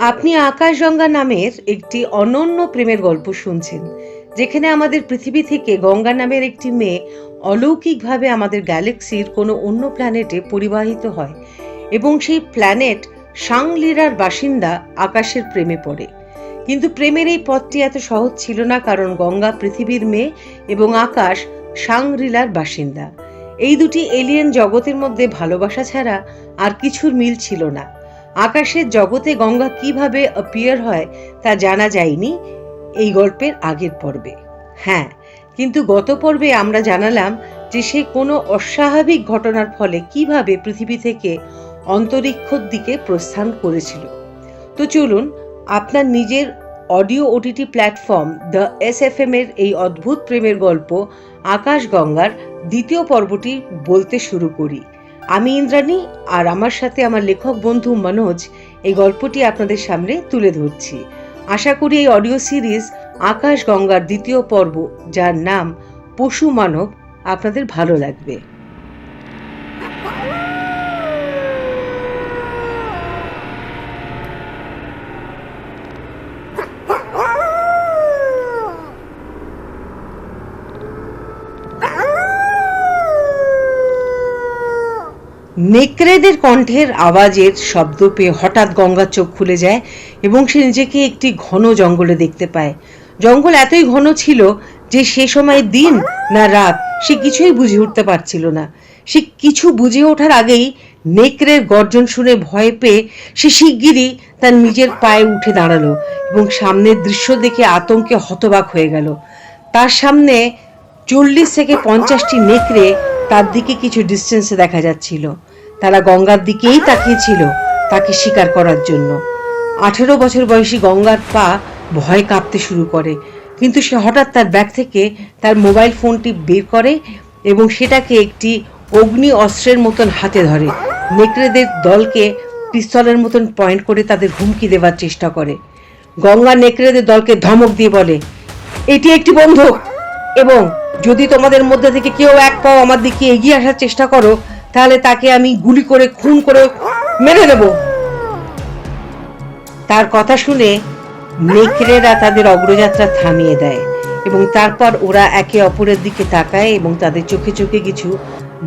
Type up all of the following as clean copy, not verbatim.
আপনি আকাশগঙ্গা নামের একটি অনন্য প্রেমের গল্প শুনছেন, যেখানে আমাদের পৃথিবী থেকে গঙ্গা নামের একটি মেয়ে অলৌকিকভাবে আমাদের গ্যালাক্সির কোনো অন্য প্ল্যানেটে পরিবাহিত হয় এবং সেই প্ল্যানেট সাংলিরার বাসিন্দা আকাশের প্রেমে পড়ে। কিন্তু প্রেমের এই পথটি এত সহজ ছিল না, কারণ গঙ্গা পৃথিবীর মেয়ে এবং আকাশ সাংরিলার বাসিন্দা। এই দুটি এলিয়েন জগতের মধ্যে ভালোবাসা ছাড়া আর কিছুর মিল ছিল না। আকাশের জগতে গঙ্গা কিভাবে অ্যাপিয়ার হয় তা জানা যায়নি এই গল্পের আগের পর্বে। হ্যাঁ, কিন্তু গত পর্বে আমরা জানালাম যে সে কোনো অস্বাভাবিক ঘটনার ফলে কিভাবে পৃথিবী থেকে অন্তরিক্ষর দিকে প্রস্থান করেছিল। তো চলুন আপনার নিজের অডিও ওটিটি প্ল্যাটফর্ম দ্য এসএফএম এর এই অদ্ভুত প্রেমের গল্প আকাশগঙ্গার দ্বিতীয় পর্বটি বলতে শুরু করি। আমি ইন্দ্রাণী, আর আমার সাথে আমার লেখক বন্ধু মনোজ এই গল্পটি আপনাদের সামনে তুলে ধরছি। আশা করি এই অডিও সিরিজ আকাশগঙ্গার দ্বিতীয় পর্ব, যার নাম পশু মানব, আপনাদের ভালো লাগবে। নেকড়েদের কণ্ঠের আওয়াজের শব্দ পেয়ে হঠাৎ গঙ্গার চোখ খুলে যায় এবং সে নিজেকে একটি ঘন জঙ্গলে দেখতে পায়। জঙ্গল এতই ঘন ছিল যে সে সময় দিন না রাত সে কিছুই বুঝে উঠতে পারছিল না। সে কিছু বুঝে ওঠার আগেই নেকড়ের গর্জন শুনে ভয় পেয়ে সে শিগগিরই তার নিজের পায়ে উঠে দাঁড়ালো এবং সামনের দৃশ্য দেখে আতঙ্কে হতবাক হয়ে গেল। তার সামনে 40 থেকে 50টি নেকড়ে তার দিকে কিছু ডিস্টেন্সে দেখা যাচ্ছিল। তারা গঙ্গার দিকেই তাকিয়েছিল তাকে শিকার করার জন্য। 18 বছর বয়সী গঙ্গার পা ভয় কাঁপতে শুরু করে, কিন্তু সে হঠাৎ তার ব্যাগ থেকে তার মোবাইল ফোনটি বের করে এবং সেটাকে একটি অগ্নি অস্ত্রের মতন হাতে ধরে। নেকড়েদের দলকে পিস্তলের মতন পয়েন্ট করে তাদের হুমকি দেওয়ার চেষ্টা করে। গঙ্গা নেকড়েদের দলকে ধমক দিয়ে বলে, এটি একটি বন্দুক এবং যদি তোমাদের মধ্যে থেকে কেউ এক পাও আমার দিকে এগিয়ে আসার চেষ্টা করো তাহলে তাকে আমি গুলি করে খুন করে মেরে দেব। তার কথা শুনে নেকড়েরা তাদের অগ্রযাত্রা থামিয়ে দেয় এবং তারপর ওরা একে অপরের দিকে তাকায় এবং তাদের চোখে চোখে কিছু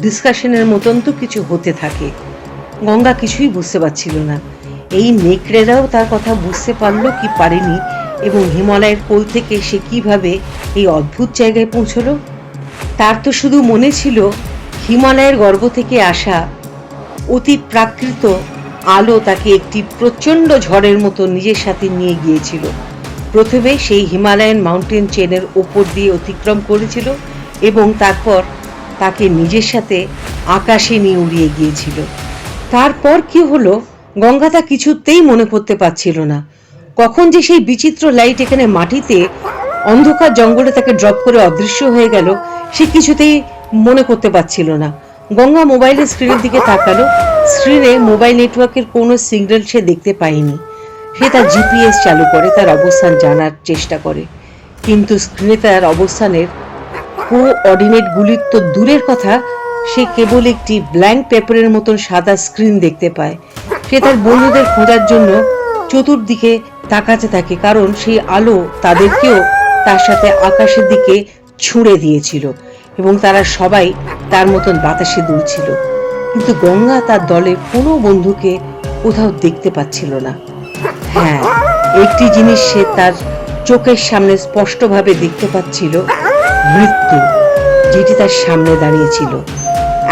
ডিসকাশনের মতন তো কিছু হতে থাকে। গঙ্গা কিছুই বুঝতে পারছিল না। এই নেকড়েরাও তার কথা বুঝতে পারলো কি পারেনি এবং হিমালয়ের কোল থেকে সে কিভাবে এই অদ্ভুত জায়গায় পৌঁছলো। তার তো শুধু মনে ছিল হিমালয়ের গর্ভ থেকে আসা অতি প্রাকৃত আলো তাকে একটি প্রচণ্ড ঝড়ের মতো নিজের সাথে নিয়ে গিয়েছিল। প্রথমে সেই হিমালয়ান মাউন্টেন চেনের ওপর দিয়ে অতিক্রম করেছিল এবং তারপর তাকে নিজের সাথে আকাশে নিয়ে উড়িয়ে গিয়েছিল। তারপর কি হলো গঙ্গা তা কিছুতেই মনে করতে পারছিল না। কখন যে সেই বিচিত্র লাইট এখানে মাটিতে অন্ধকার জঙ্গলে তাকে ড্রপ করে অদৃশ্য হয়ে গেল সে কিছুতেই মনে করতে পারছিল না। গঙ্গা মোবাইলের স্ক্রিনের দিকে তাকালো। স্ক্রিনে মোবাইল নেটওয়ার্কের কোনো সিগন্যাল সে দেখতে পায়নি। সে তার জিপিএস চালু করে তার অবস্থান জানার চেষ্টা করে, কিন্তু স্ক্রিনে তার অবস্থানের কোঅর্ডিনেটগুলির তো দূরের কথা, সে কেবল একটি ব্ল্যাঙ্ক পেপারের মতন সাদা স্ক্রিন দেখতে পায়। সে তার বন্ধুদের খোঁজার জন্য চতুর্দিকে তাকাতে থাকে, কারণ সেই আলো তাদেরকেও তার সাথে আকাশের দিকে ছুঁড়ে দিয়েছিল এবং তারা সবাই তার মতন বাতাসে দুলছিল। কিন্তু গঙ্গা তার দলের কোনো বন্ধুকে কোথাও দেখতে পাচ্ছিল না। হ্যাঁ, একটি জিনিস সে তার চোখের সামনে স্পষ্টভাবে দেখতে পাচ্ছিল, মৃত্যু, যেটি তার সামনে দাঁড়িয়েছিল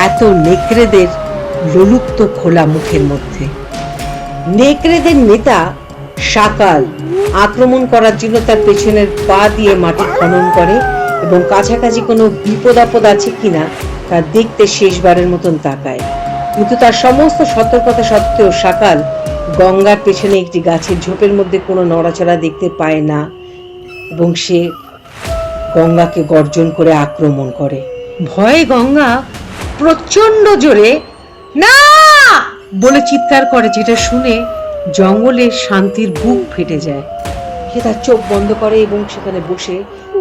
এত নেকড়েদের লোলুপ্ত খোলা মুখের মধ্যে। নেকড়েদের নেতা শাকাল আক্রমণ করার জন্য তার পেছনের পা দিয়ে মাটি খনন করে এবং কাছাকাছি কোনো বিপদ আপদ আছে কিনা তা দেখতে শেষবারের মতন তাকায়। কিন্তু তার সমস্ত সতর্কতা সত্ত্বেও শাকাল গঙ্গার পেছনে একটি গাছের ঝোপের মধ্যে কোনো নড়াচড়া দেখতে পায় না এবং সে গঙ্গাকে গর্জন করে আক্রমণ করে। ভয়ে গঙ্গা প্রচন্ড জোরে না বলে চিৎকার করে, যেটা শুনে জঙ্গলের শান্তির বুক ফেটে যায়। সে তার চোখ বন্ধ করে এবং সেখানে বসে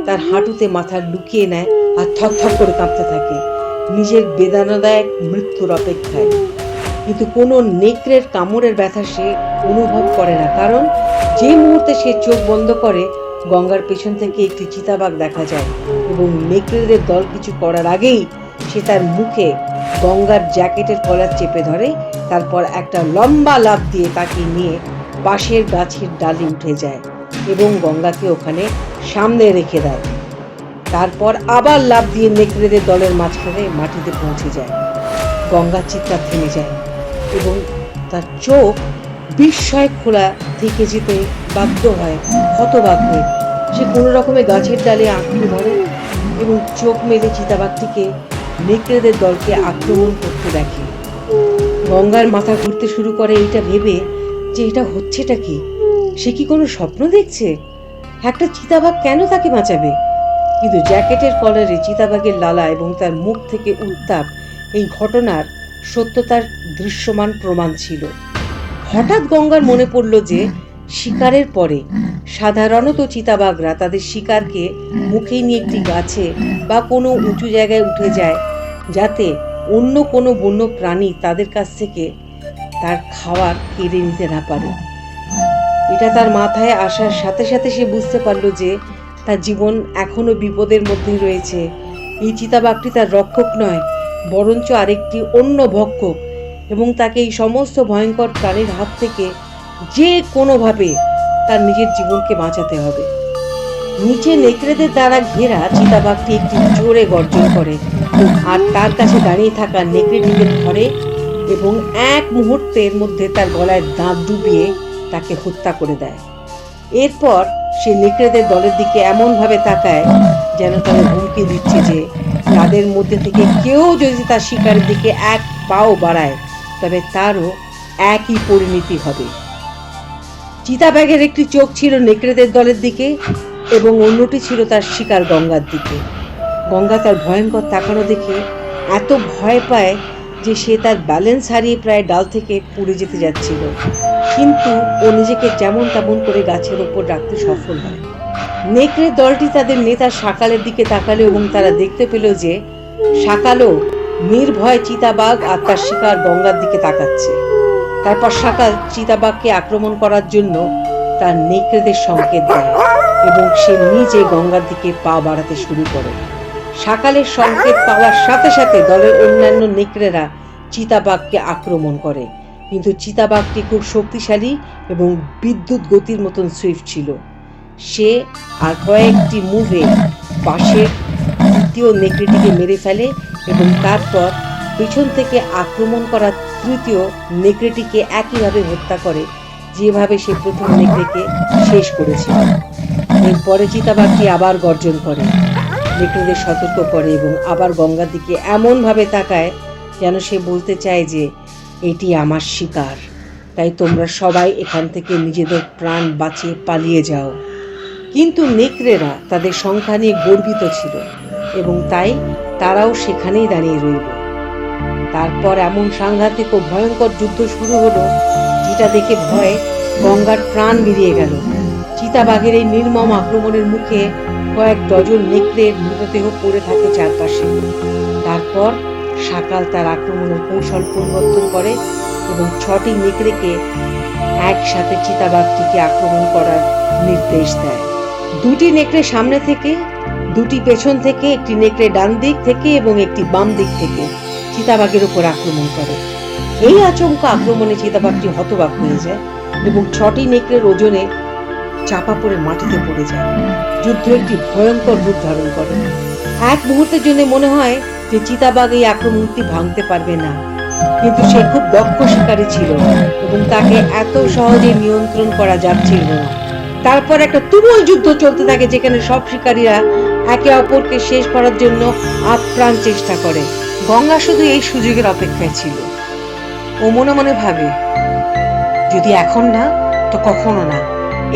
তার হাঁটুতে মাথা লুকিয়ে নেয় আর থরথর করে কাঁপতে থাকে। নিজের বেদনাদায়ক মৃত্যুর অপেক্ষায়। কিন্তু কোনো নেকড়ের কামড়ের ব্যথা সে অনুভব করে না, কারণ যে মুহূর্তে সে চোখ বন্ধ করে গঙ্গার পেছন থেকে একটি চিতাবাঘ দেখা যায় এবং নেকড়েদের দল কিছু করার আগেই সে তার মুখে গঙ্গার জ্যাকেটের কলার চেপে ধরে, তারপর একটা লম্বা লাফ দিয়ে তাকে নিয়ে পাশের গাছের ডালে উঠে যায় এবং গঙ্গাকে ওখানে সামনে রেখে দেয়। তারপর আবার লাফ দিয়ে নেকড়েদের দলের মাঝখানে মাটিতে পৌঁছে যায়। গঙ্গার চিৎকার থেমে যায় এবং তার চোখ বিস্ময় খোলা থেকে যেতে বাধ্য হয়, হতবাক হয়ে সে কোনো রকমে গাছের ডালে আঁকড়ে ধরে এবং চোখ মেলে চিতাবাঘটিকে নেকড়েদের দলকে আক্রমণ করতে দেখে। গঙ্গার মাথা ঘুরতে শুরু করে এইটা ভেবে যে এটা হচ্ছেটা কি, সে কি কোনো স্বপ্ন দেখছে? একটা চিতাবাঘ কেন তাকে বাঁচাবে? কিন্তু জ্যাকেটের কলারে চিতাবাঘের লালা এবং তার মুখ থেকে উত্তাপ এই ঘটনার সত্যতার দৃশ্যমান প্রমাণ ছিল। হঠাৎ গঙ্গার মনে পড়ল যে শিকারের পরে সাধারণত চিতাবাঘরা তাদের শিকারকে মুখে নিয়ে একটি গাছে বা কোনো উঁচু জায়গায় উঠে যায়, যাতে অন্য কোনো বন্য প্রাণী তাদের কাছ থেকে তার খাবার কেড়ে নিতে না পারে। এটা তার মাথায় আসার সাথে সাথে সে বুঝতে পারল যে তার জীবন এখনো বিপদের মধ্যেই রয়েছে। এই চিতাবাঘটি তার রক্ষক নয়, বরঞ্চ আরেকটি অন্য ভক্ষক, এবং তাকে এই সমস্ত ভয়ঙ্কর প্রাণীর হাত থেকে যে কোনোভাবে তার নিজের জীবনকে বাঁচাতে হবে। নিচে নেকড়েদের দ্বারা ঘেরা চিতাবাঘটি একটি জোরে গর্জন করে আর তার কাছে দাঁড়িয়ে থাকা নেকড়েটিকে ধরে এবং এক মুহূর্তের মধ্যে তার গলায় দাঁত ডুবিয়ে তাকে হত্যা করে দেয়। এরপর সে নেকড়েদের দলের দিকে এমনভাবে তাকায় যেন তাদের হুমকি দিচ্ছে যে তাদের মধ্যে থেকে কেউ যদি তার শিকারের দিকে এক পাও বাড়ায় তবে তারও একই পরিণতি হবে। চিতাবাঘের একটি চোখ ছিল নেকড়েদের দলের দিকে এবং অন্যটি ছিল তার শিকার গঙ্গার দিকে। গঙ্গা তার ভয়ঙ্কর তাকানো দেখে এত ভয় পায় যে সে তার ব্যালেন্স হারিয়ে প্রায় ডাল থেকে পড়ে যেতে যাচ্ছিল, কিন্তু ও নিজেকে যেমন তেমন করে গাছের ওপর রাখতে সফল হয়। নেকড়ের দলটি তাদের নেতা শাকালের দিকে তাকালো এবং তারা দেখতে পেল যে শাকালও নির্ভয় চিতাবাঘ আর তার শিকার গঙ্গার দিকে তাকাচ্ছে। তারপর শাকাল চিতাবাঘকে আক্রমণ করার জন্য তার নেকড়েদের সংকেত দেয় এবং সে নিজে গঙ্গার দিকে পা বাড়াতে শুরু করে। শাকালের সংকেত পাওয়ার সাথে সাথে দলের অন্যান্য নেকড়েরা চিতাবাঘকে আক্রমণ করে, কিন্তু চিতাবাঘটি খুব শক্তিশালী এবং বিদ্যুৎ গতির মতন সুইফট ছিল। সে আর কয়েকটি মুভে পাশের দ্বিতীয় নেকড়েটিকে মেরে ফেলে এবং তারপর পেছন থেকে আক্রমণ করা তৃতীয় নেকড়েটিকে একইভাবে হত্যা করে যেভাবে সে প্রথম নেকড়েকে শেষ করেছিল। এরপরে চিতাবাঘটি আবার গর্জন করে, নেকড়েদের সতর্ক করে এবং আবার গঙ্গার দিকে এমনভাবে তাকায় যেন সে বলতে চায় যে এটি আমার শিকার, তাই তোমরা সবাই এখান থেকে নিজেদের প্রাণ বাঁচিয়ে পালিয়ে যাও। কিন্তু নেকড়েরা তাদের সংখ্যা নিয়ে গর্বিত ছিল এবং তাই তারাও সেখানেই দাঁড়িয়ে রইল। তারপর এমন সাংঘাতিক ও ভয়ঙ্কর যুদ্ধ শুরু হলো যেটা দেখে ভয়ে গঙ্গার প্রাণ বেরিয়ে গেল। চিতাবাঘের এই নির্মম আক্রমণের মুখে কয়েক ডজন নেকড়ের মৃতদেহ পড়ে থাকে চারপাশে। তারপর শাকাল তার আক্রমণের কৌশল পরিবর্তন করে এবং 6টি নেকড়েকে একসাথে চিতাবাঘটিকে আক্রমণ করার নির্দেশ দেয়। 2টি নেকড়ে সামনে থেকে, 2টি পেছন থেকে, একটি নেকড়ে ডান দিক থেকে এবং একটি বাম দিক থেকে চিতাবাঘের উপর আক্রমণ করে। এই আচমকা আক্রমণে চিতাবাঘটি হতবাক হয়ে যায় এবং 6টি নেকড়ের ওজনে চাপা পড়ে মাটিতে পড়ে যায়। যুদ্ধ একটি ভয়ঙ্কর রূপ ধারণ করে। এক মুহূর্তের জন্য মনে হয় যে চিতাবাঘ এই আক্রমণটি ভাঙতে পারবে না, কিন্তু সে খুব দক্ষ শিকারী ছিল এবং তাকে এত সহজে নিয়ন্ত্রণ করা যাচ্ছিল না। তারপর একটা তুমুল যুদ্ধ চলতে থাকে যেখানে সব শিকারীরা একে অপরকে শেষ করার জন্য আপ্রাণ চেষ্টা করে। গঙ্গা শুধু এই সুযোগের অপেক্ষায় ছিল। ও মনে মনে ভাবে, যদি এখন না তো কখনো না।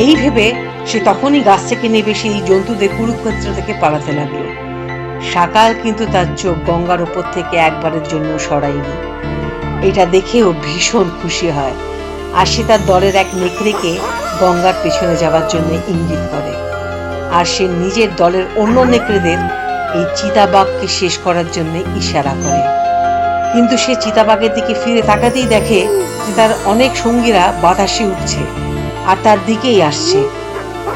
এই ভেবে সে তখনই গাছ থেকে নেমে সেই জন্তুদের কুরুক্ষেত্র থেকে পালাতে লাগলো। শাকাল কিন্তু তার চোখ গঙ্গার উপর থেকে একবারের জন্য সরায়নি। এটা দেখেও ভীষণ খুশি হয় আর সে তার দলের এক নেকড়েকে গঙ্গার পেছনে যাওয়ার জন্য ইঙ্গিত করে, আর সে নিজের দলের অন্য নেকড়েদের এই চিতাবাঘকে শেষ করার জন্য ইশারা করে। কিন্তু সে চিতাবাঘের দিকে ফিরে তাকাতেই দেখে যে তার অনেক সঙ্গীরা বাতাসে উঠছে আর তার দিকেই আসছে।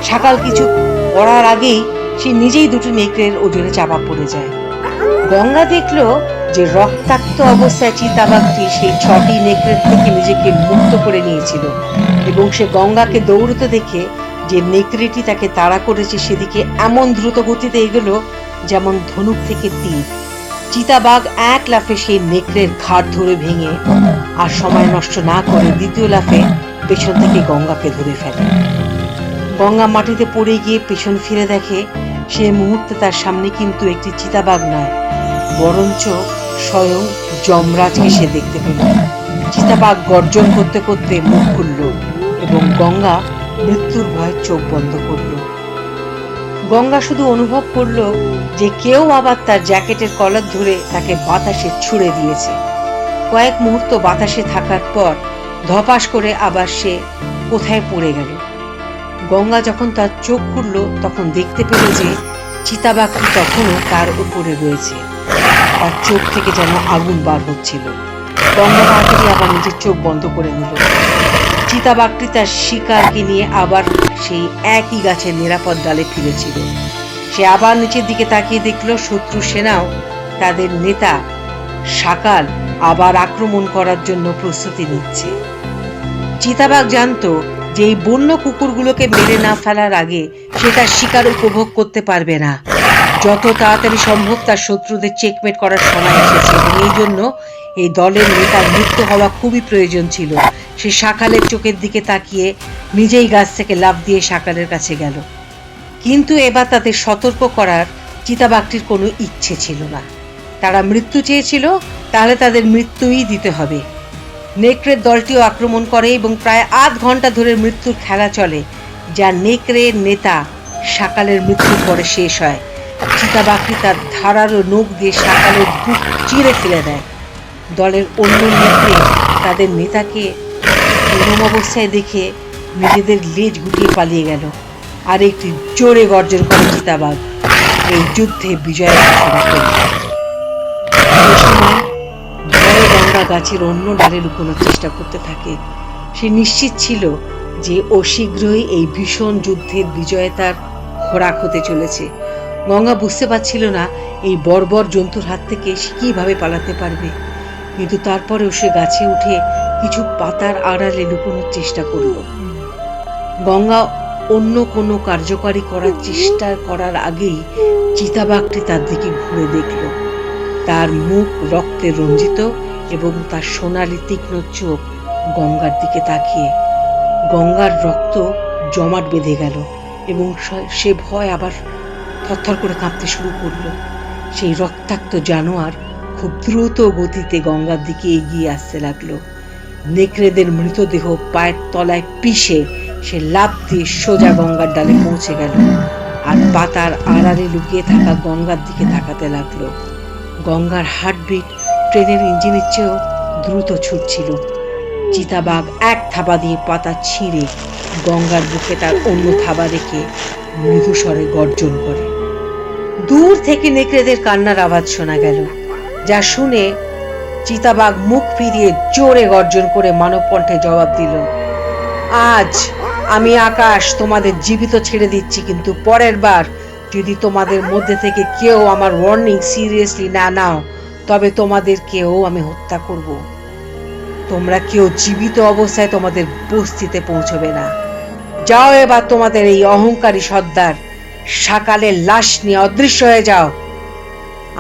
সকাল কিছু করার আগেই সে নিজেই দুটো নেকড়ের ওজনে চাপা পড়ে যায়। গঙ্গা দেখলো যে রক্তাক্ত অবস্থায় চিতাবাঘটি সেই 6টি নেকড়ের থেকে নিজেকে মুক্ত করে নিয়েছিল এবং সে গঙ্গাকে দৌড়তে দেখে যে নেকড়েটি তাকে তাড়া করেছে সেদিকে এমন দ্রুত গতিতে এগোলো যেমন ধনুক থেকে তীর। চিতাবাঘ এক লাফে সেই নেকড়ের ঘাড় ধরে ভেঙে আর সময় নষ্ট না করে দ্বিতীয় লাফে পেছন থেকে গঙ্গাকে ধরে ফেলে। গঙ্গা মাটিতে পড়ে গিয়ে পেছন ফিরে দেখে সে মুহূর্তে তার সামনে কিন্তু একটি চিতাবাঘ নয়, বরঞ্চ স্বয়ং যমরাজকে সে দেখতে পেল। চিতাবাঘ গর্জন করতে করতে মুখ খুলল এবং গঙ্গা মৃত্যুর ভয়ে চোখ বন্ধ করল। গঙ্গা শুধু অনুভব করল যে কেউ আবার তার জ্যাকেটের কলার ধরে তাকে বাতাসে ছুড়ে দিয়েছে। কয়েক মুহূর্ত বাতাসে থাকার পর ধপাস করে আবার সে কোথায় পড়ে গেল। গঙ্গা যখন তার চোখ খুলল তখন দেখতে পেল যে চিতাবাঘটি তখনও তার উপরে রয়েছে। তার চোখ থেকে যেন আগুন বার হচ্ছিল। গঙ্গা তাড়াতাড়ি আবার নিজের চোখ বন্ধ করে নিল। চিতাবাঘটি তার শিকারকে নিয়ে আবার সেই একই গাছের নিরাপদ ডালে ফিরেছিল। সে আবার নিচের দিকে তাকিয়ে দেখল শত্রু সেনাও তাদের নেতা সকাল আবার আক্রমণ করার জন্য প্রস্তুতি নিচ্ছে। চিতাবাঘ জানতো যে এই বন্য কুকুরগুলোকে মেরে না ফেলার আগে সে তার শিকার উপভোগ করতে পারবে না। যত তাড়াতাড়ি সম্ভব তার শত্রুদের চেকমেট করার সময় এসেছে এবং এই জন্য এই দলের নেতার মৃত্যু হওয়া খুবই প্রয়োজন ছিল। সে সকালের চোখের দিকে তাকিয়ে নিজেই গাছ থেকে লাফ দিয়ে সকালের কাছে গেল। কিন্তু এবার তাদের সতর্ক করার চিতাবাঘটির কোনো ইচ্ছে ছিল না। তারা মৃত্যু চেয়েছিল, তাহলে তাদের মৃত্যুই দিতে হবে। নেকড়ের দলটিও আক্রমণ করে এবং প্রায় আধ ঘন্টা ধরে মৃত্যুর খেলা চলে, যা নেকড়ের নেতা সকালের মৃত্যুর পরে শেষ হয়। চিতাবাঘটি তার ধারালো নখ দিয়ে সকালের বুক চিরে ফেলে দেয়। দলের অন্য নেকড়ে তাদের নেতাকে এরম অবস্থায় দেখে নিজেদের লেজ গুটিয়ে পালিয়ে গেল আর একটি জোরে গর্জন করে চিতাবাঘ এই যুদ্ধে বিজয় ঘোষণা করল। এই সময় ভয়ে গঙ্গা গাছের অন্য ডালে লুকোনোর চেষ্টা করতে থাকে। সে নিশ্চিত ছিল যে ও শীঘ্রই এই ভীষণ যুদ্ধের বিজয়েতার খোরাক হতে চলেছে। গঙ্গা বুঝতে পারছিল না এই বর্বর জন্তুর হাত থেকে সে কিভাবে পালাতে পারবে, কিন্তু তারপরেও সে গাছে উঠে কিছু পাতার আড়ালে লুকোনোর চেষ্টা করল। গঙ্গা অন্য কোনো কার্যকারী করার চেষ্টা করার আগেই চিতাবাঘটি তার দিকে ঘুরে দেখল। তার মুখ রক্তে রঞ্জিত এবং তার সোনালি তীক্ষ্ণ চোখ গঙ্গার দিকে তাকিয়ে। গঙ্গার রক্ত জমাট বেঁধে গেল এবং সে ভয় আবার থরথর করে কাঁপতে শুরু করলো। সেই রক্তাক্ত জানোয়ার খুব দ্রুত গতিতে গঙ্গার দিকে এগিয়ে আসতে লাগলো। নেকড়েদের মৃতদেহ পায়ের তলায় পিষে সে লাফ দিয়ে সোজা গঙ্গার ডালে পৌঁছে গেল আর পাতার আড়ালে লুকিয়ে থাকা গঙ্গার দিকে তাকাতে লাগলো। গঙ্গার হার্টবিট ট্রেনের ইঞ্জিনের চেয়েও দ্রুত ছুটছিল। চিতাবাঘ এক থাবা দিয়ে পাতা ছিঁড়ে গঙ্গার বুকে তার অন্য থাবা রেখে মৃদু স্বরে গর্জন করে। দূর থেকে নেকড়েদের কান্নার আওয়াজ শোনা গেল, যা শুনে চিতাবাঘ মুখ ফিরিয়ে জোরে গর্জন করে মানব কণ্ঠে জবাব দিল, আজ আমি আকাশ তোমাদের জীবিত ছেড়ে দিচ্ছি, কিন্তু পরের বার যদি তোমাদের মধ্যে থেকে কেউ আমার ওয়ার্নিং সিরিয়াসলি না নাও তবে তোমাদের কেউ আমি হত্যা করব। তোমরা কেউ জীবিত অবস্থায় তোমাদের বস্তিতে পৌঁছবে না। যাও এবার তোমাদের এই অহংকারী সর্দার সকালের লাশ নিয়ে অদৃশ্য হয়ে যাও।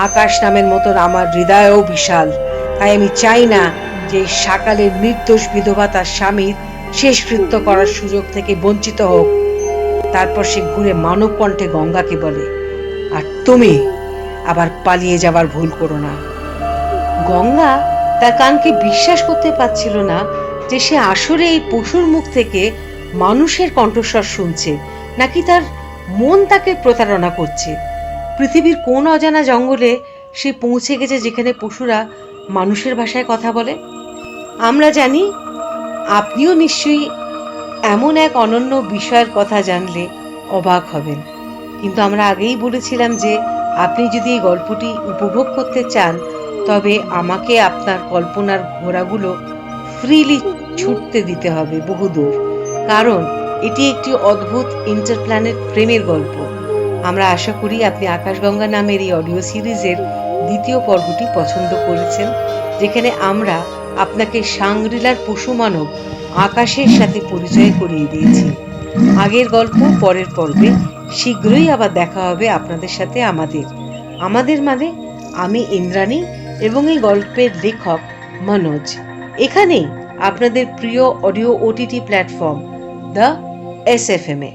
আকাশ নামের মতন আমার হৃদয়ও বিশাল, তাই আমি চাই না যে সকালের নির্দোষ বিধবা তার স্বামীর শেষকৃত্য করার সুযোগ থেকে বঞ্চিত হোক। তারপর সে ঘুরে মানব কণ্ঠে গঙ্গাকে বলে, আর তুমি আবার পালিয়ে যাবার ভুল করো না। গঙ্গা তার কানকে বিশ্বাস করতে পারছিল না যে সে আসলে এই পশুর মুখ থেকে মানুষের কণ্ঠস্বর শুনছে, নাকি তার মন তাকে প্রতারণা করছে। পৃথিবীর কোন অজানা জঙ্গলে সে পৌঁছে গেছে যেখানে পশুরা মানুষের ভাষায় কথা বলে। আমরা জানি আপনিও নিশ্চয়ই এমন এক অনন্য বিষয়ের কথা জানলে অবাক হবেন, কিন্তু আমরা আগেই বলেছিলাম যে আপনি যদি এই গল্পটি উপভোগ করতে চান, তবে আমাকে আপনার কল্পনার ঘোড়াগুলো ফ্রিলি ছুটতে দিতে হবে বহুদূর, কারণ এটি একটি অদ্ভুত ইন্টারপ্ল্যানেট প্রেমের গল্প। আমরা আশা করি আপনি আকাশগঙ্গা নামের এই অডিও সিরিজের দ্বিতীয় পর্বটি পছন্দ করেছেন, যেখানে আমরা আপনাকে সাংগ্রিলার পশুমানব আকাশের সাথে পরিচয় করিয়ে দিয়েছি। আগের গল্প পরের পর্বে শীঘ্রই আবার দেখা হবে আপনাদের সাথে। আমাদের মানে আমি ইন্দ্রাণী এবং এই গল্পের লেখক মনোজ, এখানেই আপনাদের প্রিয় audio OTT platform the SFM A.